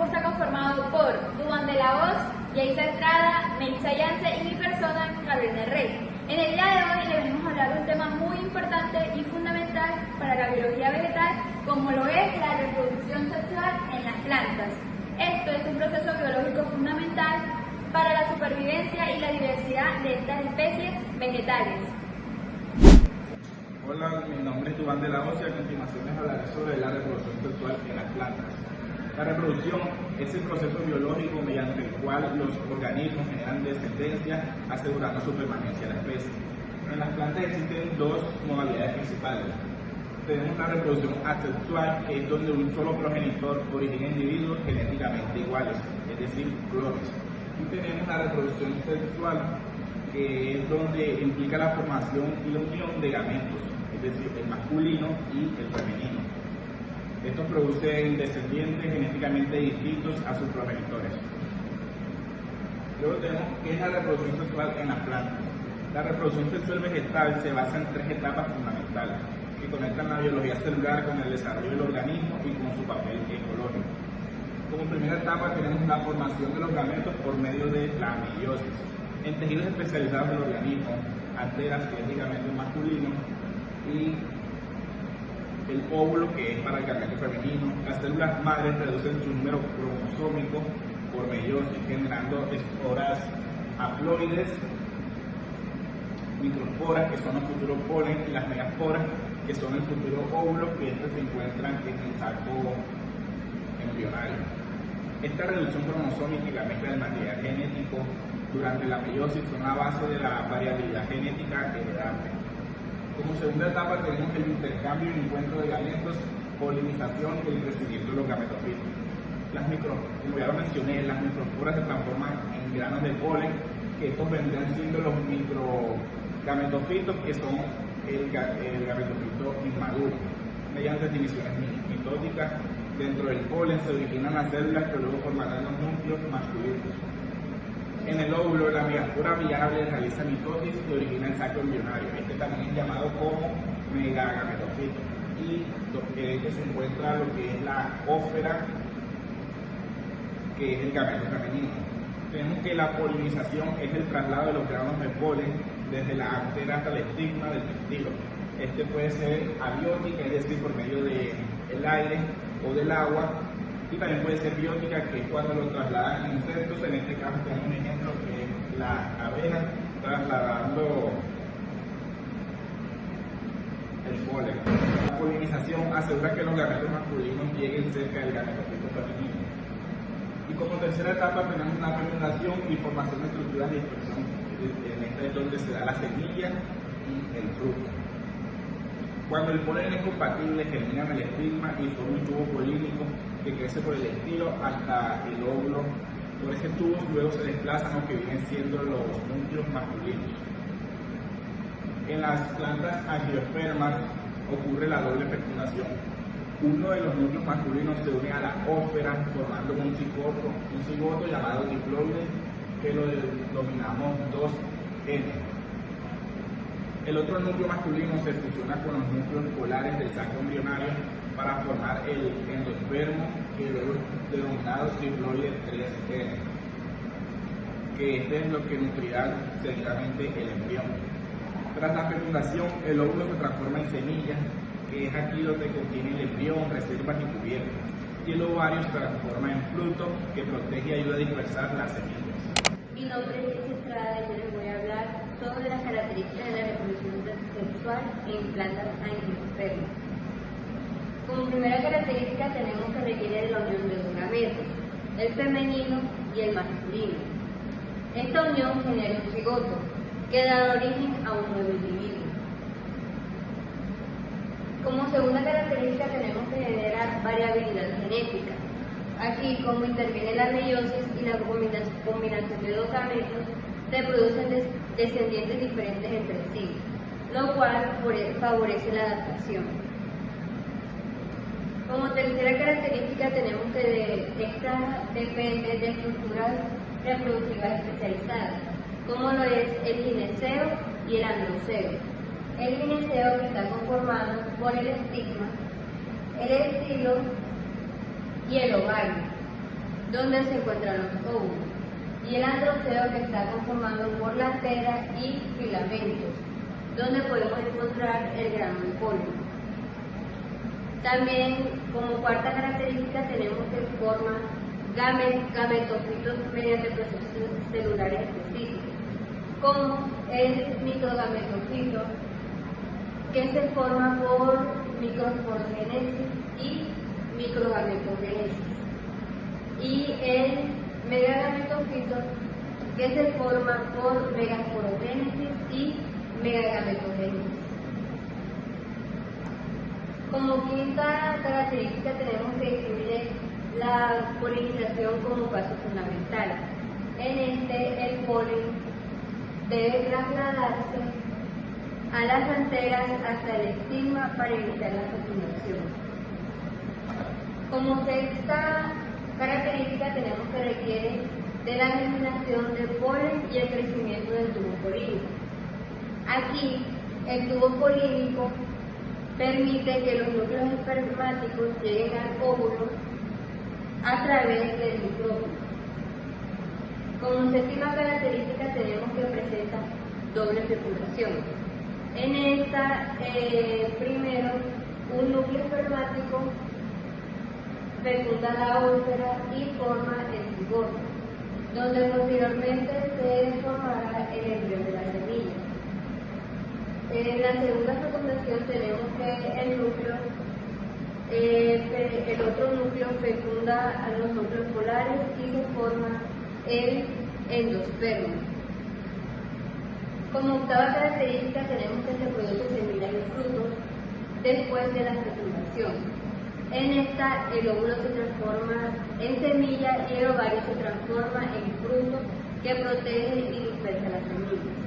grupo está conformado por Dubán de la Voz, Yeisa Estrada, Melissa Yance y mi persona, Carolina Rey. En el día de hoy le venimos a hablar de un tema muy importante y fundamental para la biología vegetal, como lo es la reproducción sexual en las plantas. Esto es un proceso biológico fundamental para la supervivencia y la diversidad de estas especies vegetales. Hola, mi nombre es Dubán de la Voz y a continuación les hablaré sobre la reproducción sexual en las plantas. La reproducción es el proceso biológico mediante el cual los organismos generan descendencia, asegurando su permanencia en la especie. En las plantas existen dos modalidades principales. Tenemos la reproducción asexual, que es donde un solo progenitor origina individuos genéticamente iguales, es decir, clones. Y tenemos la reproducción sexual, que es donde implica la formación y la unión de gametos, es decir, el masculino y el femenino. Estos producen descendientes genéticamente distintos a sus progenitores. Luego tenemos qué es la reproducción sexual en las plantas. La reproducción sexual vegetal se basa en tres etapas fundamentales que conectan la biología celular con el desarrollo del organismo y con su papel ecológico. Como primera etapa tenemos la formación de los gametos por medio de la meiosis. En tejidos especializados del organismo, anteras genéticamente masculinos y el óvulo, que es para el gameto femenino. Las células madres reducen su número cromosómico por meiosis, generando esporas haploides, microesporas, que son los futuros polen, y las megasporas, que son el futuro óvulo, que estos se encuentran en el saco embrionario. Esta reducción cromosómica y la mezcla del material genético durante la meiosis son la base de la variabilidad genética heredable. Como segunda etapa tenemos el intercambio y encuentro de gametos, polinización y el crecimiento de los gametofitos. Como ya lo mencioné, las microesporas se transforman en granos de polen, que estos vendrán siendo los microgametofitos, que son el gametofito inmaduro. Mediante divisiones mitóticas dentro del polen se originan las células que luego formarán los núcleos masculinos. En el óvulo, la megaspora viable realiza mitosis y origina el saco embrionario. Este también es llamado como megagametofito. Y que se encuentra lo que es la ósfera, que es el gameto femenino. Tenemos que la polinización es el traslado de los granos de polen desde la antera hasta el estigma del pistilo. Este puede ser abiótica, es decir, por medio del aire o del agua, y también puede ser biótica, que es cuando lo trasladan insectos. En este caso tenemos un ejemplo que es la abeja trasladando el polen. La polinización asegura que los gametos masculinos lleguen cerca del gametofito femenino. Y como tercera etapa tenemos la fermentación y formación de estructuras de dispersión. En esta es donde se da la semilla y el fruto. Cuando el polen es compatible, germinan el estigma y forma un tubo polínico que crece por el estilo hasta el óvulo. Por ese tubo luego se desplazan lo que vienen siendo los núcleos masculinos. En las plantas angiospermas ocurre la doble fecundación. Uno de los núcleos masculinos se une a la ósfera formando un cigoto llamado diploide, que lo denominamos 2N. El otro núcleo masculino se fusiona con los núcleos polares del saco embrionario para formar el endospermo, que luego es denominado triploide 3N, que este es lo que nutrirá seguidamente el embrión. Tras la fecundación, el óvulo se transforma en semilla, que es aquí donde contiene el embrión, reservas y cubiertas, y el ovario se transforma en fruto, que protege y ayuda a dispersar las semillas. Mi nombre es Yeisa Estrada y yo les voy a hablar sobre las características de la reproducción sexual en plantas angiospermas. Como primera característica tenemos que requiere de la unión de dos gametos, el femenino y el masculino. Esta unión genera un cigoto, que da origen a un nuevo individuo. Como segunda característica tenemos que generar variabilidad genética. Aquí, como interviene la meiosis y la combinación de dos gametos, se producen descendientes diferentes entre sí, lo cual favorece la adaptación. Como tercera característica tenemos que esta depende de estructuras reproductivas especializadas, como lo es el gineceo y el androceo. El gineceo, que está conformado por el estigma, el estilo y el ovario. donde se encuentran los óvulos, y el androceo, que está conformado por la antera y filamentos, donde podemos encontrar el grano de polen. También, como cuarta característica, tenemos que forma gametofitos mediante procesos celulares específicos, como el microgametofito, que se forma por microsporogénesis y microgametogénesis, y el megagametofito, que se forma por megasporogénesis y megagametogénesis. Como quinta característica tenemos que incluir la polinización como paso fundamental. En este, el polen debe trasladarse a las anteras hasta el estigma para iniciar la fecundación. Como sexta característica tenemos que requiere de la germinación del polen y el crecimiento del tubo polínico. Aquí, el tubo polínico permite que los núcleos espermáticos lleguen al óvulo a través del micrófono. Como séptima característica tenemos que presenta doble fecundación. En esta, primero, un núcleo espermático fecunda la úlcera y forma el cigoto, donde posteriormente se formará el embrión de la semilla. En la segunda fecundación tenemos que el otro núcleo fecunda a los núcleos polares y se forma el endosperma. Como octava característica tenemos que se produce semilla y frutos después de la fecundación. En esta, el óvulo se transforma en semilla y el ovario se transforma en fruto que protege y dispersa las semillas.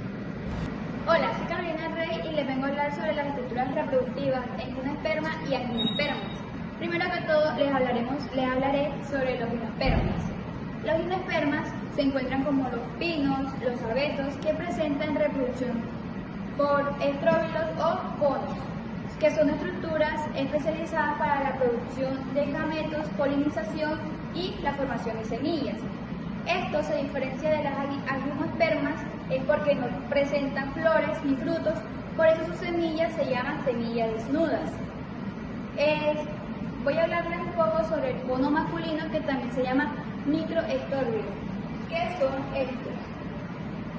Hola, soy Carolina Rey y les vengo a hablar sobre las estructuras reproductivas en gimnosperma y angiospermas. Primero que todo, les hablaré sobre los gimnospermas. Los gimnospermas se encuentran como los pinos, los abetos, que presentan reproducción por estróbilos o conos, que son estructuras especializadas para la producción de gametos, polinización y la formación de semillas. Esto se diferencia de las angiospermas porque no presentan flores ni frutos, por eso sus semillas se llaman semillas desnudas. Voy a hablarles un poco sobre el cono masculino, que también se llama microestróbilo. ¿Qué son estos?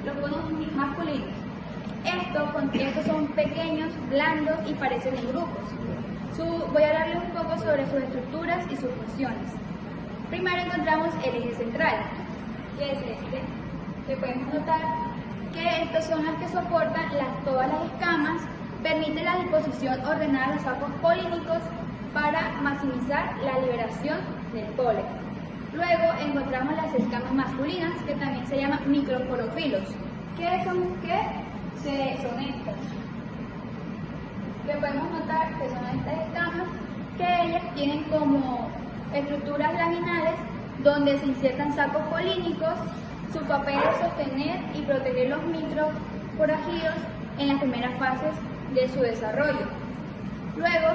Los conos masculinos. Estos son pequeños, blandos y parecen en grupos. Voy a hablarles un poco sobre sus estructuras y sus funciones. Primero encontramos el eje central, que es este, que podemos notar que estos son los que soportan todas las escamas, permiten la disposición ordenada de los sacos polínicos para maximizar la liberación del polen. Luego encontramos las escamas masculinas, que también se llaman microporofilos. ¿Qué son? Son estas, que podemos notar que son estas escamas, que ellas tienen como estructuras laminales donde se insertan sacos polínicos. Su papel es sostener y proteger los microforajidos en las primeras fases de su desarrollo. Luego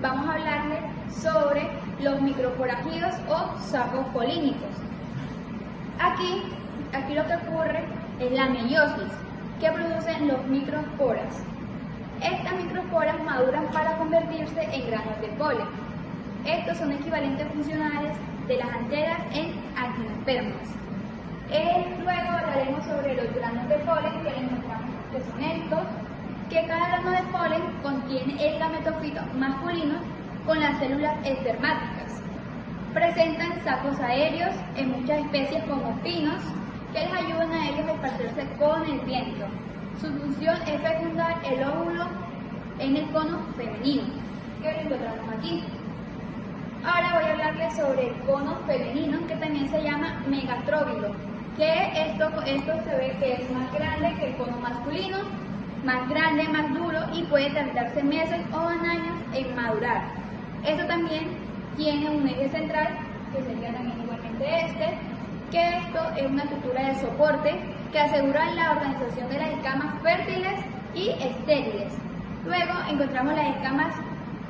vamos a hablarles sobre los microforajidos o sacos polínicos. Aquí lo que ocurre es la meiosis, que producen los microsporas. Estas microsporas maduran para convertirse en granos de polen. Estos son equivalentes funcionales de las anteras en angiospermas. Luego hablaremos sobre los granos de polen, que son estos, que cada grano de polen contiene el gametofito masculino con las células espermáticas. Presentan sacos aéreos en muchas especies como pinos, que les ayudan a ellos a esparcirse con el viento. Su función es fecundar el óvulo en el cono femenino, que lo encontramos aquí. Ahora voy a hablarles sobre el cono femenino, que también se llama megatróbilo, que esto se ve que es más grande que el cono masculino, más grande, más duro, y puede tardarse meses o años en madurar. Esto también tiene un eje central, que sería también igualmente que esto es una estructura de soporte que asegura la organización de las escamas fértiles y estériles. Luego encontramos las escamas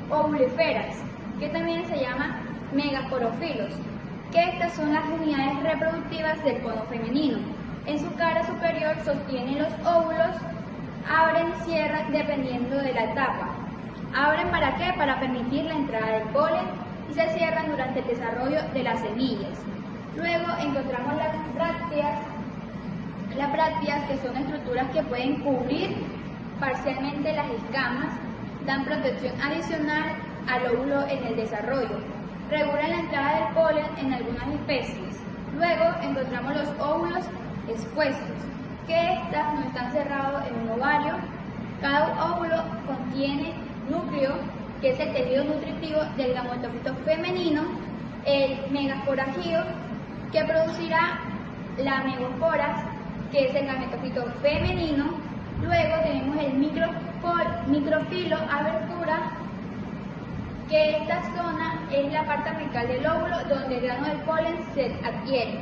ovuliferas, que también se llaman megaporofilos. que estas son las unidades reproductivas del cono femenino. En su cara superior sostienen los óvulos, abren y cierran dependiendo de la etapa. ¿Abren para qué? Para permitir la entrada del polen y se cierran durante el desarrollo de las semillas. Luego encontramos las brácteas, que son estructuras que pueden cubrir parcialmente las escamas, dan protección adicional al óvulo en el desarrollo, regulan la entrada del polen en algunas especies. Luego encontramos los óvulos expuestos, que estas no están cerrados en un ovario. Cada óvulo contiene núcleo, que es el tejido nutritivo del gametofito femenino, el megasporangio, que producirá la megasporas, que es el gametofito femenino. Luego tenemos el microfilo, abertura, que esta zona es la parte apical del óvulo donde el grano del polen se adquiere.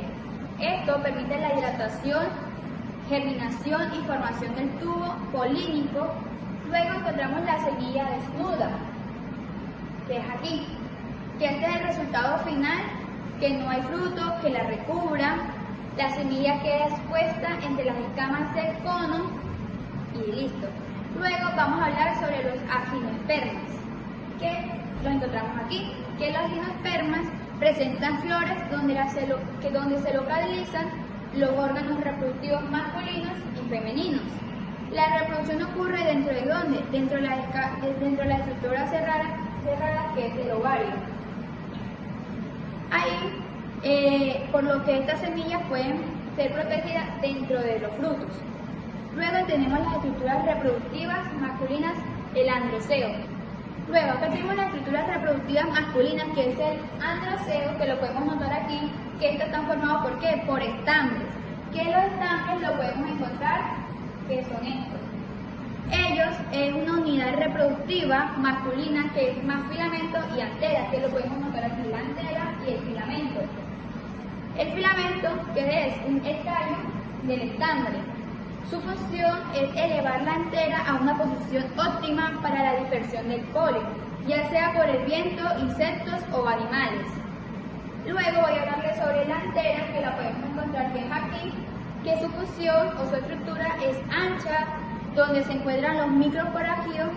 Esto permite la hidratación, germinación y formación del tubo polínico. Luego encontramos la semilla desnuda, que es aquí, que este es el resultado final, que no hay fruto que la recubra. La semilla queda expuesta entre las escamas del cono y listo. Luego vamos a hablar sobre los aginospermas, que los encontramos aquí, que los aginospermas presentan flores donde se localizan los órganos reproductivos masculinos y femeninos. La reproducción ocurre dentro de ¿dónde? Dentro de la estructura cerrada, que es el ovario. Ahí, por lo que estas semillas pueden ser protegidas dentro de los frutos. Luego tenemos las estructuras reproductivas masculinas, el androceo. Luego acá tenemos las estructuras reproductivas masculinas, que es el androceo, que lo podemos notar aquí, que estos están formados ¿por qué? Por estambres. Que los estambres lo podemos encontrar, que son estos. Ellos es una unidad reproductiva masculina que es más filamento y antera, que lo podemos notar aquí, la antera y el filamento. El filamento, que es un escaño del estambre. Su función es elevar la antera a una posición óptima para la dispersión del polen, ya sea por el viento, insectos o animales. Luego voy a hablarles sobre la antera, que la podemos encontrar que es aquí, que su función o su estructura es ancha, donde se encuentran los microsporangios,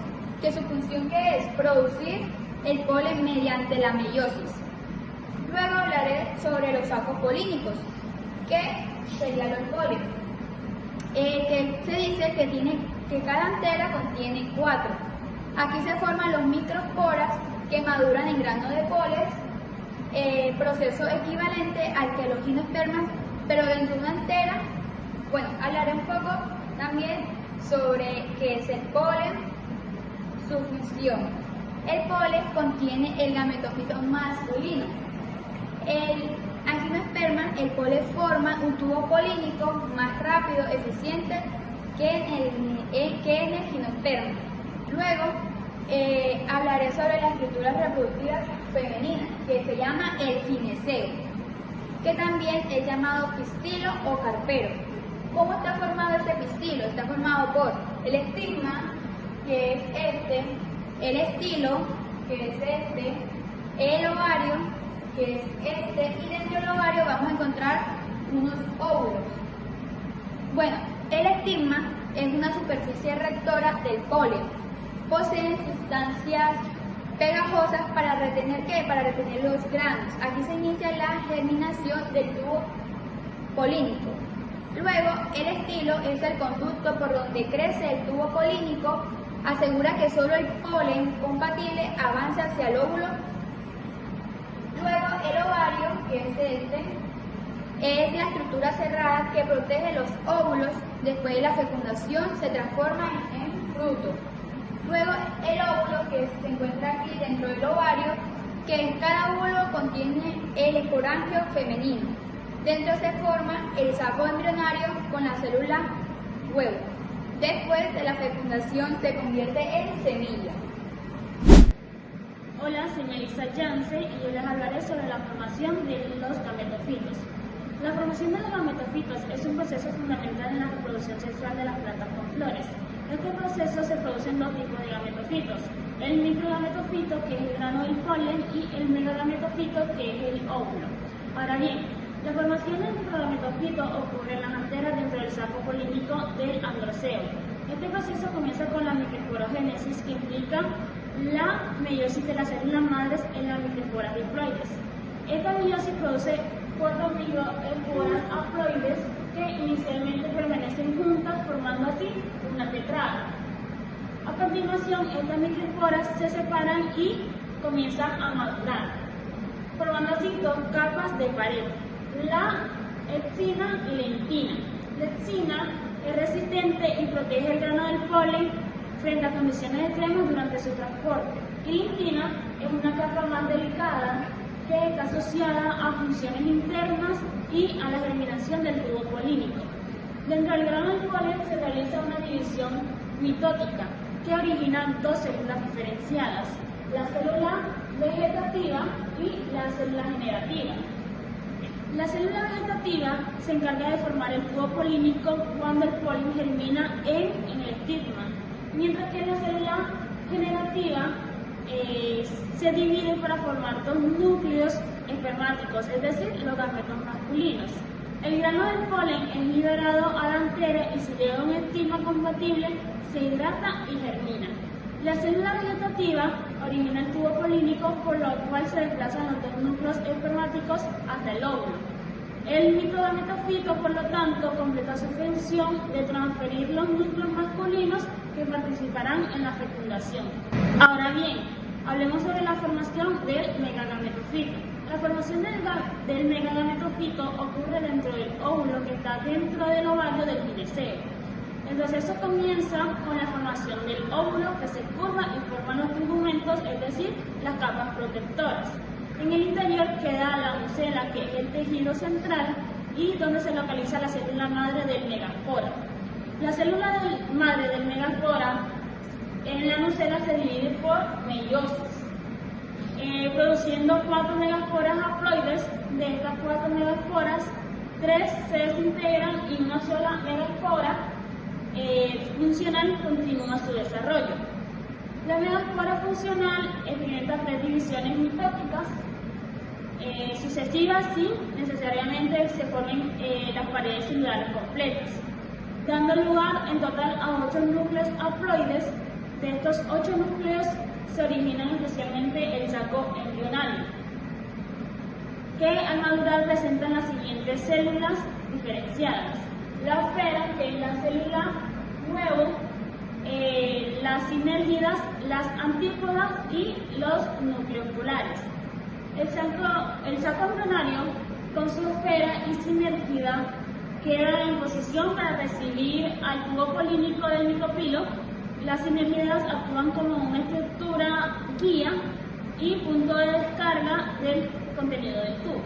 que su función que es producir el polen mediante la meiosis. Luego hablaré sobre los sacos polínicos, que serían los polen. Que se dice que cada antera contiene 4. Aquí se forman los microsporas que maduran en grano de polen, proceso equivalente al que los gimnospermas, pero dentro de una antera. Bueno, hablaré un poco también sobre qué es el polen, su función. El polen contiene el gametofito masculino. El angiosperma, el polen forma un tubo polínico más rápido, eficiente que en el gimnosperma. Luego hablaré sobre las estructuras reproductivas femeninas, que se llama el gineceo, que también es llamado pistilo o carpero. ¿Cómo está formado ese pistilo? Está formado por el estigma, que es este, el estilo, que es este, el ovario, que es este, y dentro del ovario vamos a encontrar unos óvulos. Bueno, el estigma es una superficie rectora del polen. Poseen sustancias pegajosas para retener ¿qué? Para retener los granos. Aquí se inicia la germinación del tubo polínico. Luego, el estilo es el conducto por donde crece el tubo polínico, asegura que solo el polen compatible avance hacia el óvulo. Luego, el ovario, que es este, es la estructura cerrada que protege los óvulos. Después de la fecundación se transforma en fruto. Luego, el óvulo, que se encuentra aquí dentro del ovario, que en cada óvulo contiene el esporangio femenino. Dentro se forma el saco embrionario con la célula huevo. Después de la fecundación se convierte en semilla. Hola, soy Melissa Yance y yo les hablaré sobre la formación de los gametofitos. La formación de los gametofitos es un proceso fundamental en la reproducción sexual de las plantas con flores. En este proceso se producen dos tipos de gametofitos: el microgametofito, que es el grano del polen, y el megagametofito, que es el óvulo. Ahora bien, la formación del microgametofito ocurre en las anteras dentro del saco polínico del androceo. Este proceso comienza con la microesporogénesis, que implica la meiosis de las células madres en las microesporas diploides. Esta meiosis produce 4 microesporas haploides que inicialmente permanecen juntas, formando así una tetrada. A continuación, estas microesporas se separan y comienzan a madurar, formando así 2 capas de pared, la exina y la intina. La exina es resistente y protege el grano del polen frente a condiciones extremas durante su transporte. Y la intina es una capa más delicada que está asociada a funciones internas y a la germinación del tubo polínico. Dentro del grano del polen se realiza una división mitótica que origina 2 células diferenciadas, la célula vegetativa y la célula generativa. La célula vegetativa se encarga de formar el tubo polínico cuando el polen germina en el estigma, mientras que la célula generativa se divide para formar 2 núcleos espermáticos, es decir, los gametos masculinos. El grano del polen es liberado a la antera y si llega a un estigma compatible, se hidrata y germina. La célula vegetativa origina el tubo polínico, por lo cual se desplazan los 2 núcleos espermáticos hasta el óvulo. El microgametofito, por lo tanto, completa su función de transferir los núcleos masculinos que participarán en la fecundación. Ahora bien, hablemos sobre la formación del megagametofito. La formación del megagametofito ocurre dentro del óvulo que está dentro del ovario del gineceo. El proceso comienza con la formación del óvulo, que se curva y forma los tegumentos, es decir, las capas protectoras. En el interior queda la nucela, que es el tejido central y donde se localiza la célula madre del megaspora. La célula madre del megaspora en la nucela se divide por meiosis, produciendo 4 megasporas haploides. De estas 4 megasporas, 3 se desintegran y una sola megaspora funcional continúa su desarrollo. La megaspora funcional experimenta 3 divisiones mitóticas sucesivas sin necesariamente se formen las paredes celulares completas, dando lugar en total a 8 núcleos haploides. De estos 8 núcleos se originan especialmente el saco embrionario, que al madurar presentan las siguientes células diferenciadas: la esfera, que es la célula huevo, las sinérgidas, las antípodas y los nucleopolares. El saco embrionario, con su esfera y sinérgida, queda en posición para recibir al tubo polínico del micropilo. Las sinérgidas actúan como una estructura guía y punto de descarga del contenido del tubo.